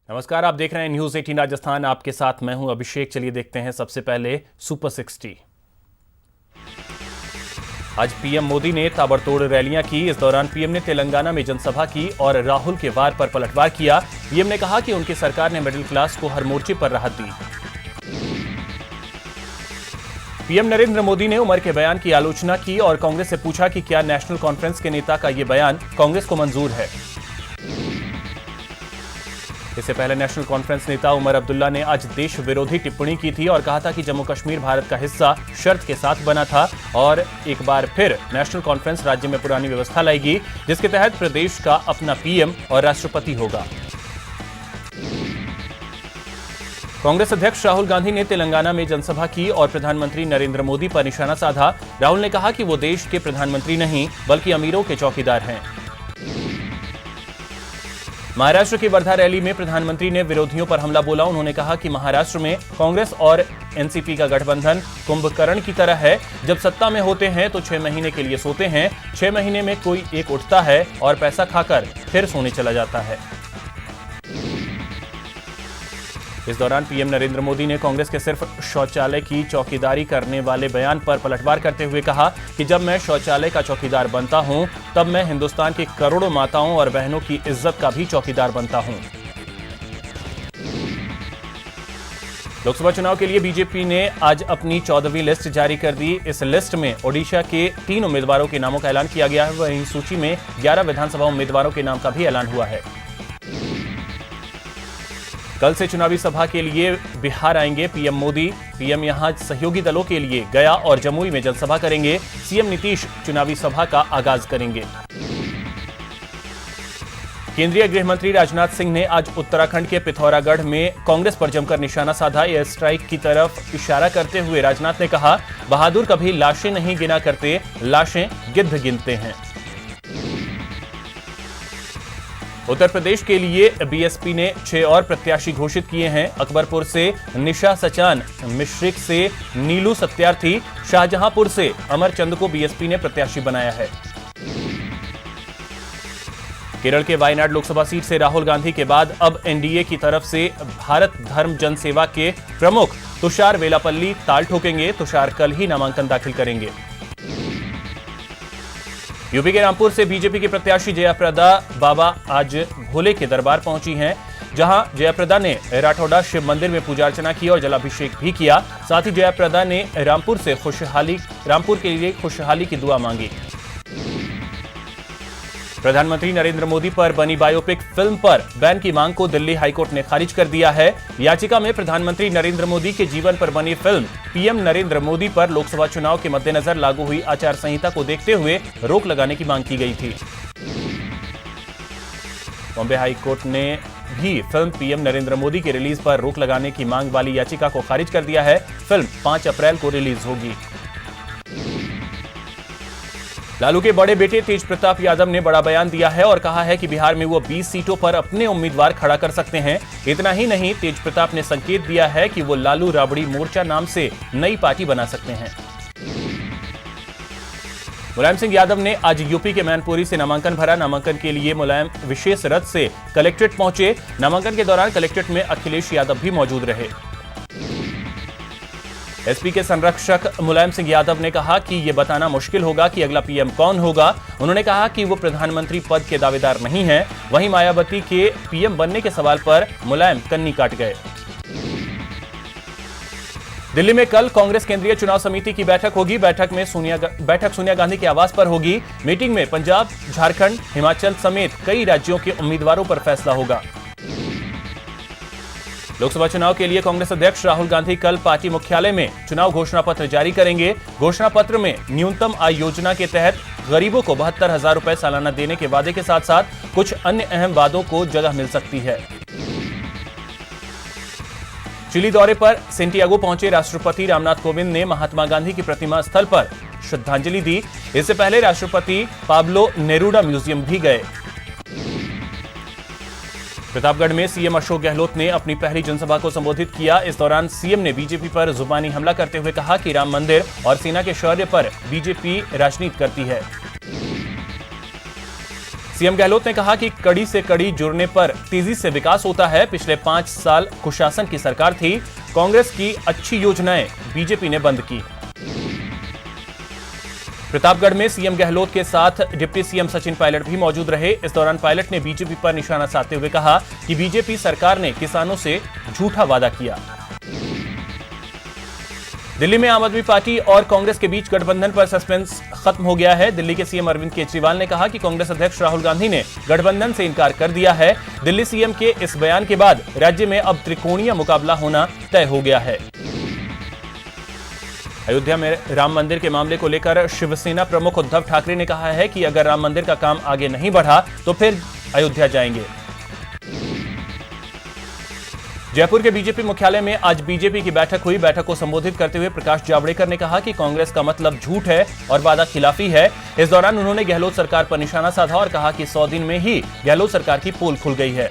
नमस्कार, आप देख रहे हैं न्यूज 18 राजस्थान। आपके साथ मैं हूं अभिषेक। चलिए देखते हैं सबसे पहले सुपर 60। आज पीएम मोदी ने ताबड़तोड़ रैलियां की। इस दौरान पीएम ने तेलंगाना में जनसभा की और राहुल के वार पर पलटवार किया। पीएम ने कहा कि उनकी सरकार ने मिडिल क्लास को हर मोर्चे पर राहत दी। पीएम नरेंद्र मोदी ने उमर के बयान की आलोचना की और कांग्रेस से पूछा कि क्या नेशनल कॉन्फ्रेंस के नेता का यह बयान कांग्रेस को मंजूर है। इससे पहले नेशनल कॉन्फ्रेंस नेता उमर अब्दुल्ला ने आज देश विरोधी टिप्पणी की थी और कहा था कि जम्मू कश्मीर भारत का हिस्सा शर्त के साथ बना था और एक बार फिर नेशनल कॉन्फ्रेंस राज्य में पुरानी व्यवस्था लाएगी, जिसके तहत प्रदेश का अपना पीएम और राष्ट्रपति होगा। कांग्रेस अध्यक्ष राहुल गांधी ने तेलंगाना में जनसभा की और प्रधानमंत्री नरेंद्र मोदी पर निशाना साधा। राहुल ने कहा कि वो देश के प्रधानमंत्री नहीं बल्कि अमीरों के चौकीदार हैं। महाराष्ट्र की वर्धा रैली में प्रधानमंत्री ने विरोधियों पर हमला बोला। उन्होंने कहा कि महाराष्ट्र में कांग्रेस और एनसीपी का गठबंधन कुंभकर्ण की तरह है। जब सत्ता में होते हैं तो 6 महीने के लिए सोते हैं, 6 महीने में कोई एक उठता है और पैसा खाकर फिर सोने चला जाता है। इस दौरान पीएम नरेंद्र मोदी ने कांग्रेस के सिर्फ शौचालय की चौकीदारी करने वाले बयान पर पलटवार करते हुए कहा कि जब मैं शौचालय का चौकीदार बनता हूं तब मैं हिंदुस्तान की करोड़ों माताओं और बहनों की इज्जत का भी चौकीदार बनता हूं। लोकसभा चुनाव के लिए बीजेपी ने आज अपनी 14वीं लिस्ट जारी कर दी। इस लिस्ट में ओडिशा के 3 उम्मीदवारों के नामों का ऐलान किया गया है। वहीं सूची में 11 विधानसभा उम्मीदवारों के नाम का भी ऐलान हुआ है। कल से चुनावी सभा के लिए बिहार आएंगे पीएम मोदी। पीएम यहां सहयोगी दलों के लिए गया और जमुई में जनसभा करेंगे। सीएम नीतीश चुनावी सभा का आगाज करेंगे। केंद्रीय गृह मंत्री राजनाथ सिंह ने आज उत्तराखंड के पिथौरागढ़ में कांग्रेस पर जमकर निशाना साधा। एयर स्ट्राइक की तरफ इशारा करते हुए राजनाथ ने कहा, बहादुर कभी लाशें नहीं गिना करते, लाशें गिद्ध गिनते हैं। उत्तर प्रदेश के लिए बीएसपी ने 6 और प्रत्याशी घोषित किए हैं। अकबरपुर से निशा सचान, मिश्रिक से नीलू सत्यार्थी, शाहजहांपुर से अमरचंद को बीएसपी ने प्रत्याशी बनाया है। केरल के वायनाड लोकसभा सीट से राहुल गांधी के बाद अब एनडीए की तरफ से भारत धर्म जनसेवा के प्रमुख तुषार वेलापल्ली ताल ठोकेंगे। तुषार कल ही नामांकन दाखिल करेंगे। यूपी के रामपुर से बीजेपी की प्रत्याशी जयाप्रदा बाबा आज भोले के दरबार पहुंची हैं, जहां जयाप्रदा ने राठौड़ा शिव मंदिर में पूजा अर्चना की और जलाभिषेक भी किया। साथ ही जयाप्रदा ने रामपुर के लिए खुशहाली की दुआ मांगी। प्रधानमंत्री नरेंद्र मोदी पर बनी बायोपिक फिल्म पर बैन की मांग को दिल्ली हाईकोर्ट ने खारिज कर दिया है। याचिका में प्रधानमंत्री नरेंद्र मोदी के जीवन पर बनी फिल्म पीएम नरेंद्र मोदी पर लोकसभा चुनाव के मद्देनजर लागू हुई आचार संहिता को देखते हुए रोक लगाने की मांग की गई थी। बॉम्बे हाईकोर्ट ने भी फिल्म पीएम नरेंद्र मोदी की रिलीज पर रोक लगाने की मांग वाली याचिका को खारिज कर दिया है। फिल्म 5 अप्रैल को रिलीज होगी। लालू के बड़े बेटे तेज प्रताप यादव ने बड़ा बयान दिया है और कहा है कि बिहार में वो 20 सीटों पर अपने उम्मीदवार खड़ा कर सकते हैं। इतना ही नहीं, तेज प्रताप ने संकेत दिया है कि वो लालू राबड़ी मोर्चा नाम से नई पार्टी बना सकते हैं। मुलायम सिंह यादव ने आज यूपी के मैनपुरी से नामांकन भरा। नामांकन के लिए मुलायम विशेष रथ से कलेक्ट्रेट पहुंचे। नामांकन के दौरान कलेक्ट्रेट में अखिलेश यादव भी मौजूद रहे। एसपी के संरक्षक मुलायम सिंह यादव ने कहा कि यह बताना मुश्किल होगा कि अगला पीएम कौन होगा। उन्होंने कहा कि वो प्रधानमंत्री पद के दावेदार नहीं हैं। वहीं मायावती के पीएम बनने के सवाल पर मुलायम कन्नी काट गए। दिल्ली में कल कांग्रेस केंद्रीय चुनाव समिति की बैठक होगी। बैठक सोनिया गांधी के आवास पर होगी। मीटिंग में पंजाब, झारखंड, हिमाचल समेत कई राज्यों के उम्मीदवारों पर फैसला होगा। लोकसभा चुनाव के लिए कांग्रेस अध्यक्ष राहुल गांधी कल पार्टी मुख्यालय में चुनाव घोषणा पत्र जारी करेंगे। घोषणा पत्र में न्यूनतम आय योजना के तहत गरीबों को 72,000 रुपए सालाना देने के वादे के साथ साथ कुछ अन्य अहम वादों को जगह मिल सकती है। चिली दौरे पर सेंटियागो पहुंचे राष्ट्रपति रामनाथ कोविंद ने महात्मा गांधी की प्रतिमा स्थल पर श्रद्धांजलि दी। इससे पहले राष्ट्रपति पाब्लो नेरूडा म्यूजियम भी गए। प्रतापगढ़ में सीएम अशोक गहलोत ने अपनी पहली जनसभा को संबोधित किया। इस दौरान सीएम ने बीजेपी पर जुबानी हमला करते हुए कहा कि राम मंदिर और सेना के शौर्य पर बीजेपी राजनीति करती है। सीएम गहलोत ने कहा कि कड़ी से कड़ी जुड़ने पर तेजी से विकास होता है। पिछले 5 साल कुशासन की सरकार थी, कांग्रेस की अच्छी योजनाएं बीजेपी ने बंद की। प्रतापगढ़ में सीएम गहलोत के साथ डिप्टी सीएम सचिन पायलट भी मौजूद रहे। इस दौरान पायलट ने बीजेपी पर निशाना साधते हुए कहा कि बीजेपी सरकार ने किसानों से झूठा वादा किया। दिल्ली में आम आदमी पार्टी और कांग्रेस के बीच गठबंधन पर सस्पेंस खत्म हो गया है। दिल्ली के सीएम अरविंद केजरीवाल ने कहा कि कांग्रेस अध्यक्ष राहुल गांधी ने गठबंधन से इनकार कर दिया है। दिल्ली सीएम के इस बयान के बाद राज्य में अब त्रिकोणीय मुकाबला होना तय हो गया है। अयोध्या में राम मंदिर के मामले को लेकर शिवसेना प्रमुख उद्धव ठाकरे ने कहा है कि अगर राम मंदिर का काम आगे नहीं बढ़ा तो फिर अयोध्या जाएंगे। जयपुर के बीजेपी मुख्यालय में आज बीजेपी की बैठक हुई। बैठक को संबोधित करते हुए प्रकाश जावड़ेकर ने कहा कि कांग्रेस का मतलब झूठ है और वादा खिलाफी है। इस दौरान उन्होंने गहलोत सरकार पर निशाना साधा और कहा कि 100 दिन में ही गहलोत सरकार की पोल खुल गई है।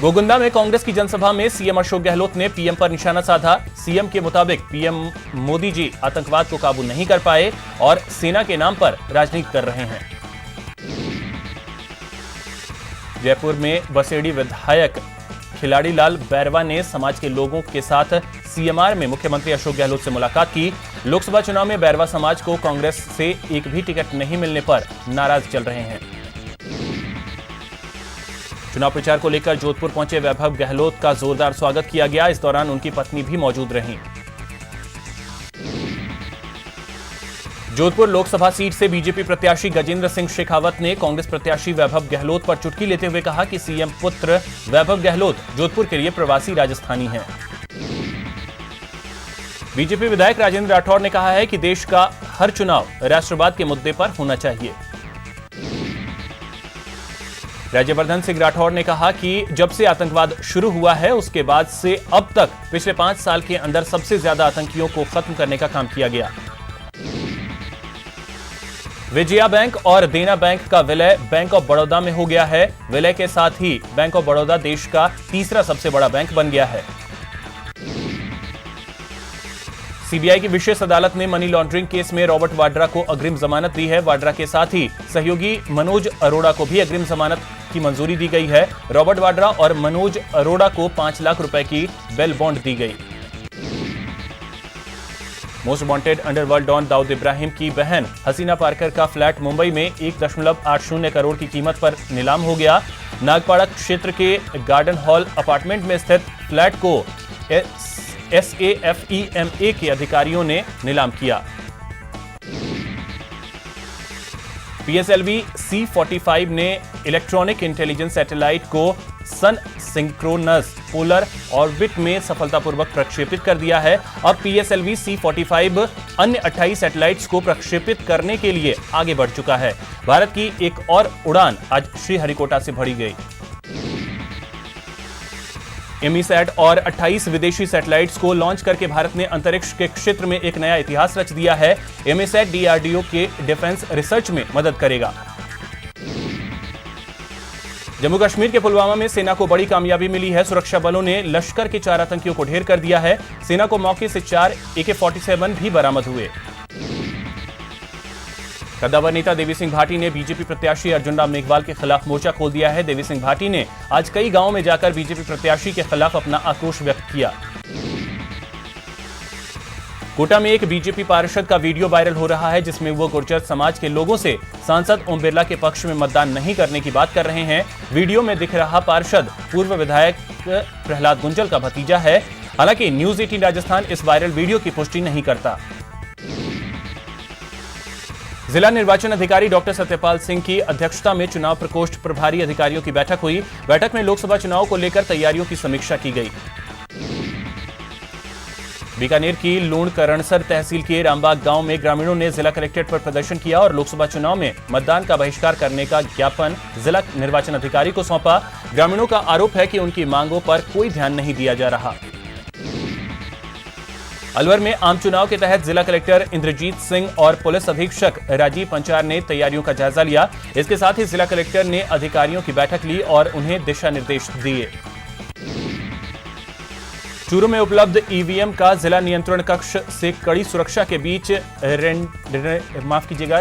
गोगुंदा में कांग्रेस की जनसभा में सीएम अशोक गहलोत ने पीएम पर निशाना साधा। सीएम के मुताबिक पीएम मोदी जी आतंकवाद को काबू नहीं कर पाए और सेना के नाम पर राजनीति कर रहे हैं। जयपुर में बसेड़ी विधायक खिलाड़ी लाल बैरवा ने समाज के लोगों के साथ सीएमआर में मुख्यमंत्री अशोक गहलोत से मुलाकात की। लोकसभा चुनाव में बैरवा समाज को कांग्रेस से एक भी टिकट नहीं मिलने पर नाराज चल रहे हैं। चुनाव प्रचार को लेकर जोधपुर पहुंचे वैभव गहलोत का जोरदार स्वागत किया गया। इस दौरान उनकी पत्नी भी मौजूद रहीं। जोधपुर लोकसभा सीट से बीजेपी प्रत्याशी गजेंद्र सिंह शेखावत ने कांग्रेस प्रत्याशी वैभव गहलोत पर चुटकी लेते हुए कहा कि सीएम पुत्र वैभव गहलोत जोधपुर के लिए प्रवासी राजस्थानी हैं। बीजेपी विधायक राजेंद्र राठौड़ ने कहा है कि देश का हर चुनाव राष्ट्रवाद के मुद्दे पर होना चाहिए। राज्यवर्धन सिंह राठौड़ ने कहा कि जब से आतंकवाद शुरू हुआ है उसके बाद से अब तक पिछले 5 साल के अंदर सबसे ज्यादा आतंकियों को खत्म करने का काम किया गया। विजया बैंक और देना बैंक का विलय बैंक ऑफ बड़ौदा में हो गया है। विलय के साथ ही बैंक ऑफ बड़ौदा देश का तीसरा सबसे बड़ा बैंक बन गया है। सीबीआई की विशेष अदालत ने मनी लॉन्ड्रिंग केस में रॉबर्ट वाड्रा को अग्रिम जमानत दी है। वाड्रा के साथ ही सहयोगी मनोज अरोड़ा को भी अग्रिम जमानत की मंजूरी दी गई है। रॉबर्ट वाड्रा और मनोज अरोड़ा को 5 लाख रुपए की बेल बॉन्ड दी गई। Most wanted underworld don Dawood Ibrahim की बहन हसीना पारकर का फ्लैट मुंबई में 1.80 करोड़ की कीमत पर नीलाम हो गया। नागपाड़ा क्षेत्र के गार्डन हॉल अपार्टमेंट में स्थित फ्लैट को SAFEMA के अधिकारियों ने नीलाम किया। PSLV C-45 ने इलेक्ट्रॉनिक इंटेलिजेंस सैटेलाइट को सन सिंक्रोनस पोलर ऑर्बिट में सफलतापूर्वक प्रक्षेपित कर दिया है। अब PSLV C-45 अन्य 28 सैटेलाइट्स को प्रक्षेपित करने के लिए आगे बढ़ चुका है। भारत की एक और उड़ान आज श्रीहरिकोटा से भरी गई। एमीसैट और 28 विदेशी सैटेलाइट्स को लॉन्च करके भारत ने अंतरिक्ष के क्षेत्र में एक नया इतिहास रच दिया है। एमीसैट DRDO के डिफेंस रिसर्च में मदद करेगा। जम्मू कश्मीर के पुलवामा में सेना को बड़ी कामयाबी मिली है। सुरक्षा बलों ने लश्कर के 4 आतंकियों को ढेर कर दिया है। सेना को मौके से 4 AK-47 भी बरामद हुए। कद्दावर नेता देवी सिंह भाटी ने बीजेपी प्रत्याशी अर्जुन राम मेघवाल के खिलाफ मोर्चा खोल दिया है। देवी सिंह भाटी ने आज कई गांवों में जाकर बीजेपी प्रत्याशी के खिलाफ अपना आक्रोश व्यक्त किया। कोटा में एक बीजेपी पार्षद का वीडियो वायरल हो रहा है जिसमें वो गुर्जर समाज के लोगों से सांसद ओम बिरला के पक्ष में मतदान नहीं करने की बात कर रहे हैं। वीडियो में दिख रहा पार्षद पूर्व विधायक प्रहलाद गुंजल का भतीजा है। हालांकि न्यूज 18 राजस्थान इस वायरल वीडियो की पुष्टि नहीं करता। जिला निर्वाचन अधिकारी डॉक्टर सत्यपाल सिंह की अध्यक्षता में चुनाव प्रकोष्ठ प्रभारी अधिकारियों की बैठक हुई। बैठक में लोकसभा चुनाव को लेकर तैयारियों की समीक्षा की गई। बीकानेर की लूणकरणसर तहसील के रामबाग गांव में ग्रामीणों ने जिला कलेक्ट्रेट पर प्रदर्शन किया और लोकसभा चुनाव में मतदान का बहिष्कार करने का ज्ञापन जिला निर्वाचन अधिकारी को सौंपा। ग्रामीणों का आरोप है कि उनकी मांगों पर कोई ध्यान नहीं दिया जा रहा। अलवर में आम चुनाव के तहत जिला कलेक्टर इंद्रजीत सिंह और पुलिस अधीक्षक राजीव पंचार ने तैयारियों का जायजा लिया। इसके साथ ही जिला कलेक्टर ने अधिकारियों की बैठक ली और उन्हें दिशा निर्देश दिए। चूरू में उपलब्ध ईवीएम का जिला नियंत्रण कक्ष से कड़ी सुरक्षा के बीच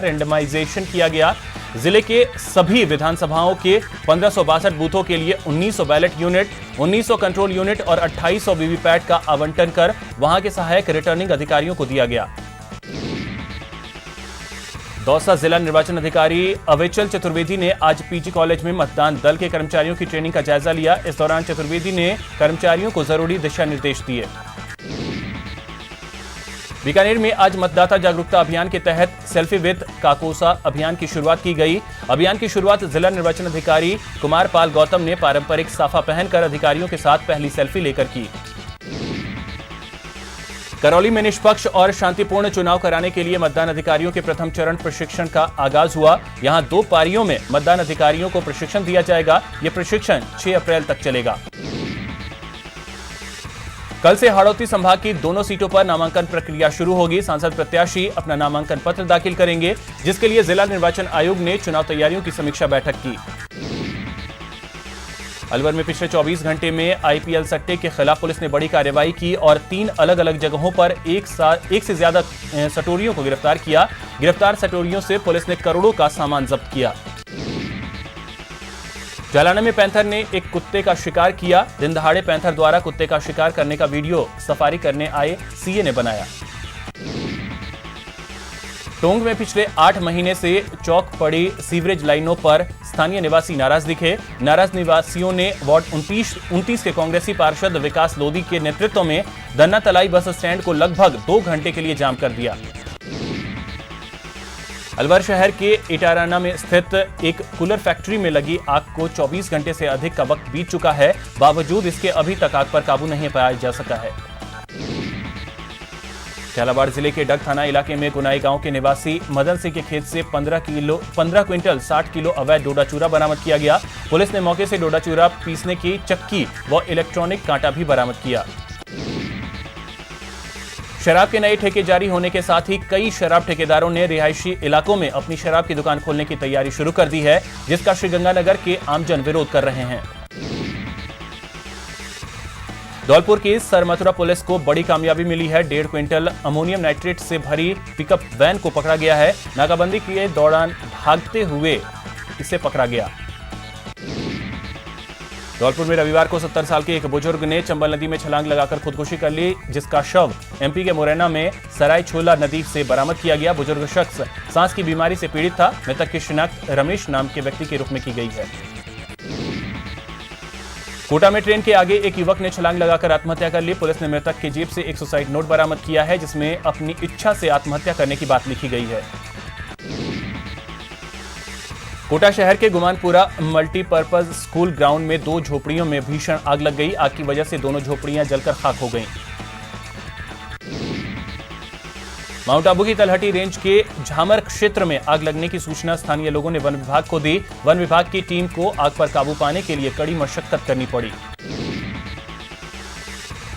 रेंडमाइजेशन किया गया। जिले के सभी विधानसभाओं के 1562 बूथों के लिए 1900 बैलेट यूनिट, 1900 कंट्रोल यूनिट और 2800 वीवीपैट का आवंटन कर वहां के सहायक रिटर्निंग अधिकारियों को दिया गया। दौसा जिला निर्वाचन अधिकारी अवेचल चतुर्वेदी ने आज पीजी कॉलेज में मतदान दल के कर्मचारियों की ट्रेनिंग का जायजा लिया। इस दौरान चतुर्वेदी ने कर्मचारियों को जरूरी दिशा निर्देश दिए। बीकानेर में आज मतदाता जागरूकता अभियान के तहत सेल्फी विद काकोसा अभियान की शुरुआत की गई। अभियान की शुरुआत जिला निर्वाचन अधिकारी कुमार पाल गौतम ने पारंपरिक साफा पहनकर अधिकारियों के साथ पहली सेल्फी लेकर की। करौली में निष्पक्ष और शांतिपूर्ण चुनाव कराने के लिए मतदान अधिकारियों के प्रथम चरण प्रशिक्षण का आगाज हुआ। यहां 2 पारियों में मतदान अधिकारियों को प्रशिक्षण दिया जाएगा। यह प्रशिक्षण 6 अप्रैल तक चलेगा। कल से हाड़ौती संभाग की दोनों सीटों पर नामांकन प्रक्रिया शुरू होगी। सांसद प्रत्याशी अपना नामांकन पत्र दाखिल करेंगे, जिसके लिए जिला निर्वाचन आयोग ने चुनाव तैयारियों की समीक्षा बैठक की। अलवर में पिछले 24 घंटे में आईपीएल सट्टे के खिलाफ पुलिस ने बड़ी कार्रवाई की और 3 अलग अलग जगहों पर एक से ज्यादा सटोरियों को गिरफ्तार किया। गिरफ्तार सटोरियों से पुलिस ने करोड़ों का सामान जब्त किया। जालना में पैंथर ने एक कुत्ते का शिकार किया। दिन दहाड़े पैंथर द्वारा कुत्ते का शिकार करने का वीडियो सफारी करने आए सीए ने बनाया। टोंक में पिछले 8 महीने से चौक पड़ी सीवरेज लाइनों पर स्थानीय निवासी नाराज दिखे। नाराज निवासियों ने वार्ड 29 के कांग्रेसी पार्षद विकास लोधी के नेतृत्व में धन्ना तलाई बस स्टैंड को लगभग 2 घंटे के लिए जाम कर दिया। अलवर शहर के इटाराना में स्थित एक कूलर फैक्ट्री में लगी आग को 24 घंटे से अधिक का वक्त बीत चुका है। बावजूद इसके अभी तक आग पर काबू नहीं पाया जा सका है। झालावाड़ जिले के डग थाना इलाके में गुनाई गांव के निवासी मदन सिंह के खेत से 15 क्विंटल 60 किलो अवैध डोडा चूरा बरामद किया गया। पुलिस ने मौके से डोडा चूरा पीसने की चक्की व इलेक्ट्रॉनिक कांटा भी बरामद किया। शराब के नए ठेके जारी होने के साथ ही कई शराब ठेकेदारों ने रिहायशी इलाकों में अपनी शराब की दुकान खोलने की तैयारी शुरू कर दी है, जिसका श्रीगंगानगर के आमजन विरोध कर रहे हैं। धौलपुर की सरमथुरा पुलिस को बड़ी कामयाबी मिली है। 1.5 क्विंटल अमोनियम नाइट्रेट से भरी पिकअप वैन को पकड़ा गया है। नाकाबंदी के दौरान भागते हुए इसे पकड़ा गया। धौलपुर में रविवार को 70 साल के एक बुजुर्ग ने चंबल नदी में छलांग लगाकर खुदकुशी कर ली, जिसका शव एमपी के मुरैना में सराय छोला नदी से बरामद किया गया। बुजुर्ग शख्स सांस की बीमारी से पीड़ित था। मृतक की शिनाख्त रमेश नाम के व्यक्ति के रूप में की गई है। कोटा में ट्रेन के आगे एक युवक ने छलांग लगाकर आत्महत्या कर ली। पुलिस ने मृतक की जेब से एक सुसाइड नोट बरामद किया है, जिसमें अपनी इच्छा से आत्महत्या करने की बात लिखी गई है। कोटा शहर के गुमानपुरा मल्टीपर्पज स्कूल ग्राउंड में 2 झोपड़ियों में भीषण आग लग गई। आग की वजह से दोनों झोपड़ियां जलकर खाक हो गईं। माउंट आबू की तलहटी रेंज के झामर क्षेत्र में आग लगने की सूचना स्थानीय लोगों ने वन विभाग को दी। वन विभाग की टीम को आग पर काबू पाने के लिए कड़ी मशक्कत करनी पड़ी।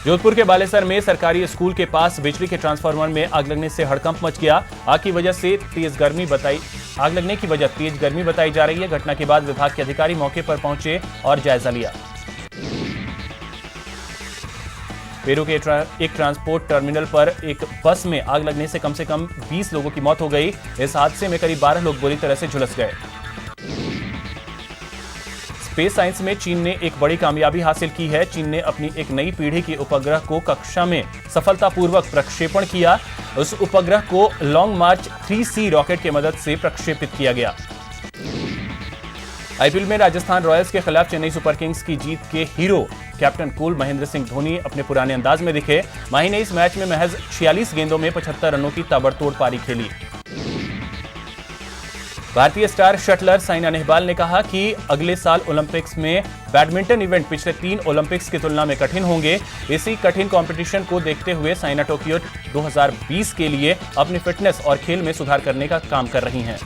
जोधपुर के बालेसर में सरकारी स्कूल के पास बिजली के ट्रांसफार्मर में आग लगने से हड़कंप मच गया। आग लगने की वजह तेज गर्मी बताई जा रही है। घटना के बाद विभाग के अधिकारी मौके पर पहुंचे और जायजा लिया। पेरू के एक ट्रांसपोर्ट टर्मिनल पर एक बस में आग लगने से कम 20 लोगों की मौत हो गई। इस हादसे में करीब 12 लोग बुरी तरह से झुलस गए। स्पेस साइंस में चीन ने एक बड़ी कामयाबी हासिल की है। चीन ने अपनी एक नई पीढ़ी के उपग्रह को कक्षा में सफलतापूर्वक प्रक्षेपण किया। उस उपग्रह को लॉन्ग मार्च 3C रॉकेट की मदद से प्रक्षेपित किया गया। आईपीएल में राजस्थान रॉयल्स के खिलाफ चेन्नई सुपर किंग्स की जीत के hero captain cool Mahendra Singh Dhoni अपने पुराने अंदाज में दिखे। माही ने इस मैच में महज 46 गेंदों में 75 रनों की ताबड़तोड़ पारी खेली। भारतीय स्टार शटलर साइना नेहवाल ने कहा कि अगले साल ओलंपिक्स में बैडमिंटन इवेंट पिछले 3 ओलंपिक्स की तुलना में कठिन होंगे। इसी कठिन कंपटीशन को देखते हुए साइना टोक्यो 2020 के लिए अपनी फिटनेस और खेल में सुधार करने का काम कर रही हैं।